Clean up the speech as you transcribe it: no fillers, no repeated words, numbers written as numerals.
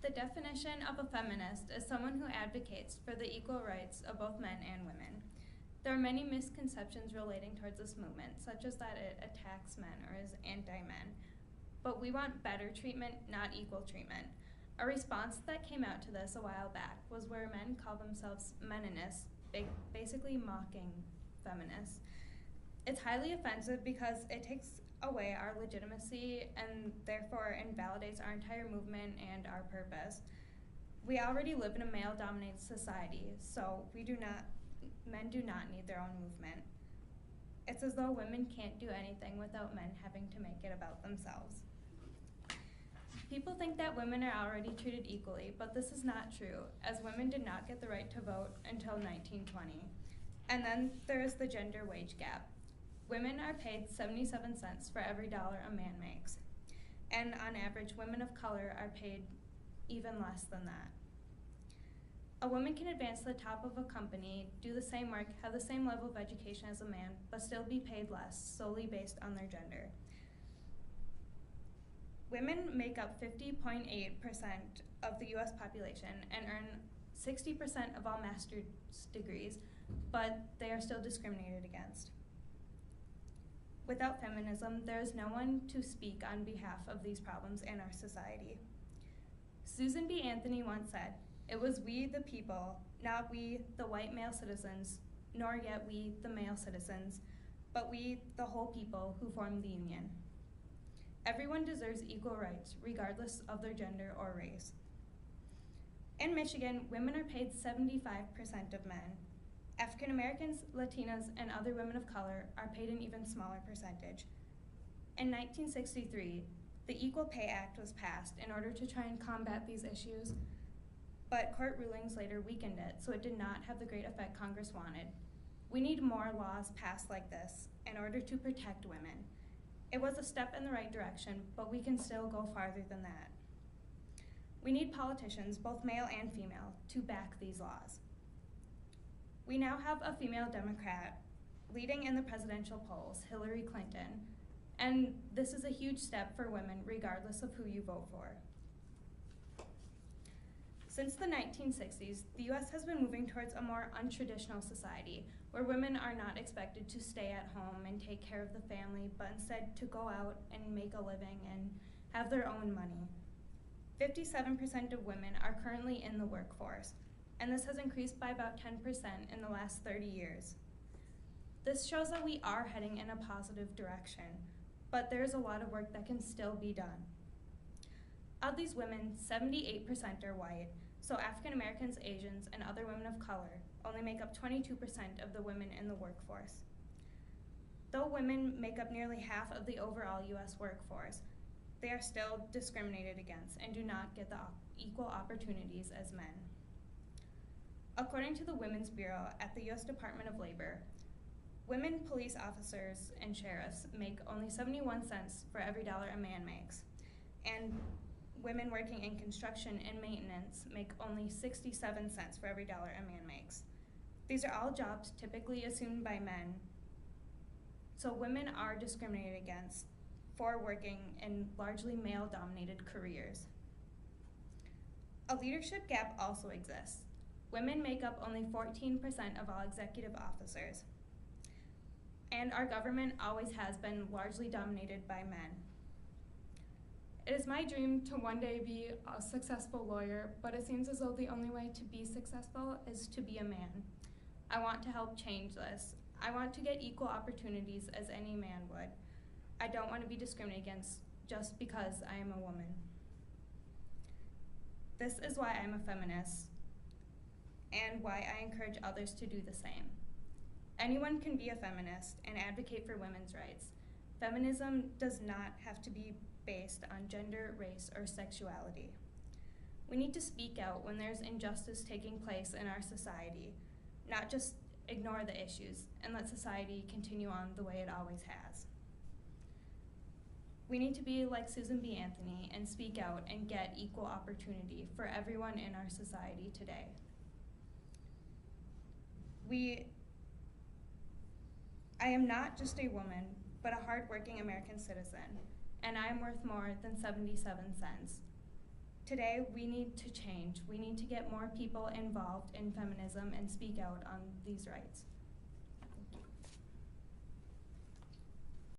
The definition of a feminist is someone who advocates for the equal rights of both men and women. There are many misconceptions relating towards this movement, such as that it attacks men or is anti-men. But we want better treatment, not equal treatment. A response that came out to this a while back was where men call themselves meninists, basically mocking feminists. It's highly offensive because it takes away our legitimacy and therefore invalidates our entire movement and our purpose. We already live in a male-dominated society, so men do not need their own movement. It's as though women can't do anything without men having to make it about themselves. People think that women are already treated equally, but this is not true, as women did not get the right to vote until 1920. And then there is the gender wage gap. Women are paid 77 cents for every dollar a man makes. And on average, women of color are paid even less than that. A woman can advance to the top of a company, do the same work, have the same level of education as a man, but still be paid less, solely based on their gender. Women make up 50.8% of the US population and earn 60% of all master's degrees, but they are still discriminated against. Without feminism, there is no one to speak on behalf of these problems in our society. Susan B. Anthony once said, "It was we the people, not we the white male citizens, nor yet we the male citizens, but we the whole people who formed the Union." Everyone deserves equal rights, regardless of their gender or race. In Michigan, women are paid 75% of men. African Americans, Latinas, and other women of color are paid an even smaller percentage. In 1963, the Equal Pay Act was passed in order to try and combat these issues, but court rulings later weakened it, so it did not have the great effect Congress wanted. We need more laws passed like this in order to protect women. It was a step in the right direction, but we can still go farther than that. We need politicians, both male and female, to back these laws. We now have a female Democrat leading in the presidential polls, Hillary Clinton, and this is a huge step for women regardless of who you vote for. Since the 1960s, the US has been moving towards a more untraditional society where women are not expected to stay at home and take care of the family, but instead to go out and make a living and have their own money. 57% of women are currently in the workforce, and this has increased by about 10% in the last 30 years. This shows that we are heading in a positive direction, but there's a lot of work that can still be done. Of these women, 78% are white, so African Americans, Asians, and other women of color only make up 22% of the women in the workforce. Though women make up nearly half of the overall US workforce, they are still discriminated against and do not get the equal opportunities as men. According to the Women's Bureau at the US Department of Labor, women police officers and sheriffs make only 71 cents for every dollar a man makes, and women working in construction and maintenance make only 67 cents for every dollar a man makes. These are all jobs typically assumed by men, so women are discriminated against for working in largely male-dominated careers. A leadership gap also exists. Women make up only 14% of all executive officers, and our government always has been largely dominated by men. It is my dream to one day be a successful lawyer, but it seems as though the only way to be successful is to be a man. I want to help change this. I want to get equal opportunities as any man would. I don't want to be discriminated against just because I am a woman. This is why I'm a feminist and why I encourage others to do the same. Anyone can be a feminist and advocate for women's rights. Feminism does not have to be based on gender, race, or sexuality. We need to speak out when there's injustice taking place in our society, not just ignore the issues and let society continue on the way it always has. We need to be like Susan B. Anthony and speak out and get equal opportunity for everyone in our society today. I am not just a woman, but a hardworking American citizen, and I am worth more than 77 cents. Today, we need to change. We need to get more people involved in feminism and speak out on these rights.